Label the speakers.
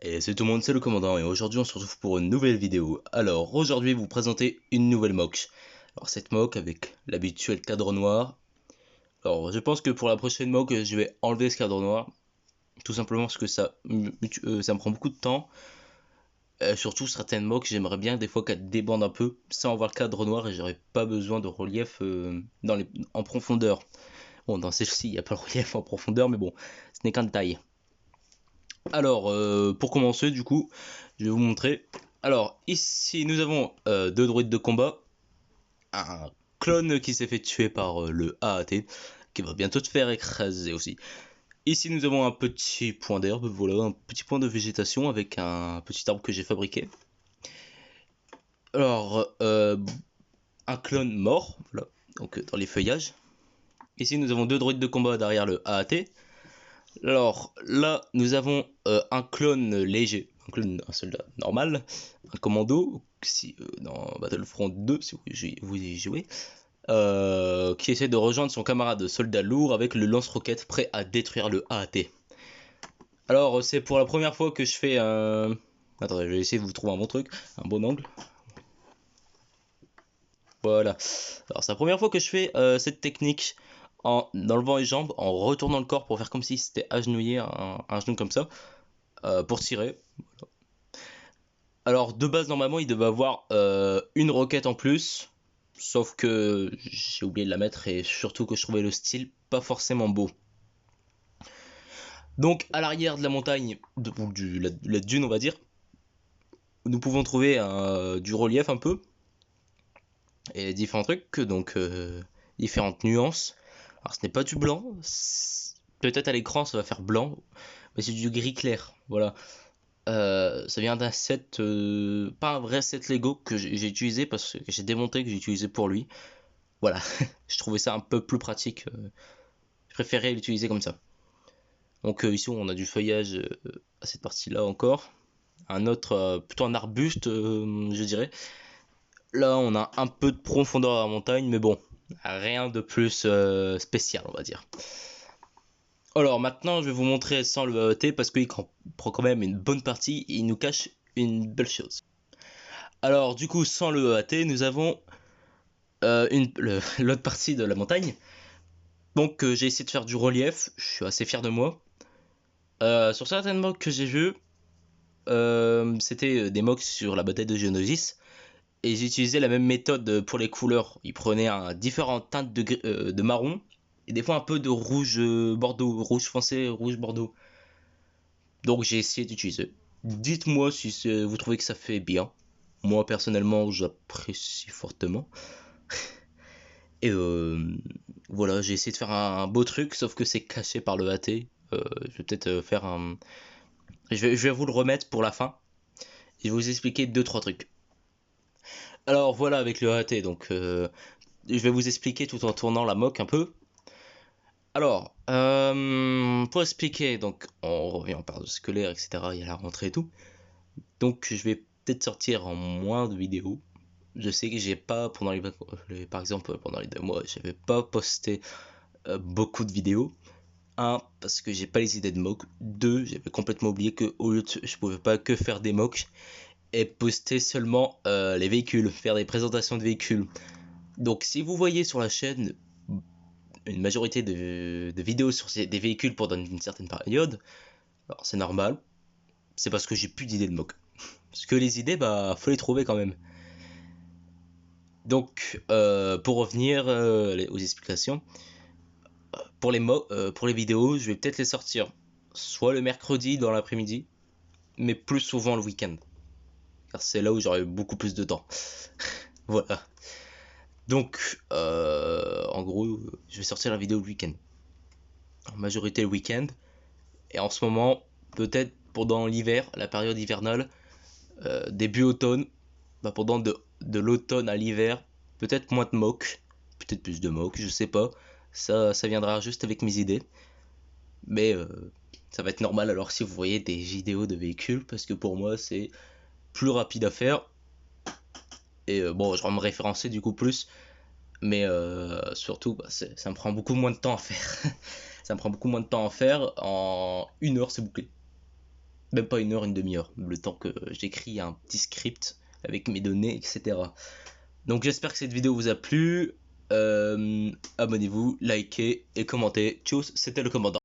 Speaker 1: Et c'est tout le monde, c'est le commandant et aujourd'hui on se retrouve pour une nouvelle vidéo. Alors aujourd'hui vous présenter une nouvelle mock. Alors cette mock avec l'habituel cadre noir. Alors je pense que pour la prochaine mock je vais enlever ce cadre noir. Tout simplement parce que ça me prend beaucoup de temps. Surtout certaines mocks j'aimerais bien des fois qu'elles débandent un peu sans avoir le cadre noir et j'aurais pas besoin de relief en profondeur. Bon dans celle-ci il n'y a pas le relief en profondeur mais bon ce n'est qu'un détail. Alors, pour commencer, du coup, je vais vous montrer. Alors, ici, nous avons deux droïdes de combat. Un clone qui s'est fait tuer par le AAT, qui va bientôt te faire écraser aussi. Ici, nous avons un petit point d'herbe, voilà, un petit point de végétation avec un petit arbre que j'ai fabriqué. Alors, un clone mort, voilà, donc dans les feuillages. Ici, nous avons deux droïdes de combat derrière le AAT. Alors là, nous avons un clone léger, un soldat normal, un commando, dans Battlefront 2, si vous y jouez, qui essaie de rejoindre son camarade soldat lourd avec le lance-roquette prêt à détruire le AAT. Alors c'est pour la première fois que je fais un... Attendez, je vais essayer de vous trouver un bon truc, un bon angle. Voilà. Alors c'est la première fois que je fais cette technique en enlevant les jambes, en retournant le corps pour faire comme si c'était agenouillé, un genou comme ça. Pour tirer. Voilà. Alors de base normalement il devait avoir une roquette en plus, sauf que j'ai oublié de la mettre et surtout que je trouvais le style pas forcément beau. Donc à l'arrière de la montagne, la dune on va dire, nous pouvons trouver du relief un peu et différents trucs, donc différentes nuances. Alors ce n'est pas du blanc, peut-être à l'écran ça va faire blanc, mais c'est du gris clair, voilà. Ça vient d'un set, pas un vrai set Lego que j'ai utilisé parce que j'ai démonté, que j'ai utilisé pour lui. Voilà, je trouvais ça un peu plus pratique. Je préférais l'utiliser comme ça. Donc ici on a du feuillage à cette partie-là encore. Un autre, plutôt un arbuste, je dirais. Là on a un peu de profondeur à la montagne, mais bon, rien de plus spécial on va dire. Alors maintenant je vais vous montrer sans le AET parce qu'il prend quand même une bonne partie et il nous cache une belle chose. Alors du coup sans le EAT nous avons l'autre partie de la montagne. Donc j'ai essayé de faire du relief, je suis assez fier de moi. Sur certaines mocks que j'ai vues, c'était des mocks sur la bataille de Geonosis. Et ils utilisaient la même méthode pour les couleurs. Ils prenaient différentes teintes de marron et des fois un peu de rouge bordeaux, rouge foncé, rouge bordeaux. Donc j'ai essayé d'utiliser. Dites-moi si vous trouvez que ça fait bien. Moi personnellement j'apprécie fortement. Et voilà, j'ai essayé de faire un beau truc, sauf que c'est caché par le AT. Je vais peut-être faire un... Je vais vous le remettre pour la fin. Je vais vous expliquer 2-3 trucs. Alors voilà avec le AT, donc je vais vous expliquer tout en tournant la mock un peu. Alors, pour expliquer, donc on revient, on parle de scolaire, etc. Il y a la rentrée et tout. Donc je vais peut-être sortir en moins de vidéos. Je sais que j'ai pas, par exemple, pendant les 2 mois, j'avais pas posté beaucoup de vidéos. 1, parce que j'ai pas les idées de mock. 2, j'avais complètement oublié que je pouvais pas que faire des mocks et poster seulement les véhicules, faire des présentations de véhicules. Donc si vous voyez sur la chaîne une majorité de vidéos sur des véhicules pendant une certaine période, alors c'est normal, c'est parce que j'ai plus d'idées de mock. Parce que les idées, bah faut les trouver quand même. Donc pour revenir aux explications, pour les vidéos, je vais peut-être les sortir soit le mercredi dans l'après-midi, mais plus souvent le week-end. Car c'est là où j'aurai beaucoup plus de temps. Voilà. Donc, en gros, je vais sortir la vidéo le week-end. En majorité le week-end. Et en ce moment, peut-être pendant l'hiver, la période hivernale, début automne, bah pendant de l'automne à l'hiver, peut-être moins de mock, peut-être plus de mock, je sais pas. Ça viendra juste avec mes idées. Mais ça va être normal alors si vous voyez des vidéos de véhicules, parce que pour moi c'est plus rapide à faire. Et bon, je vais me référencer du coup plus. Mais surtout, bah, ça me prend beaucoup moins de temps à faire. Ça me prend beaucoup moins de temps à faire. En 1 heure, c'est bouclé. même pas une heure, une demi-heure, le temps que j'écris un petit script avec mes données, etc. Donc j'espère que cette vidéo vous a plu. Abonnez-vous, likez et commentez. Tchuss, c'était le commandant.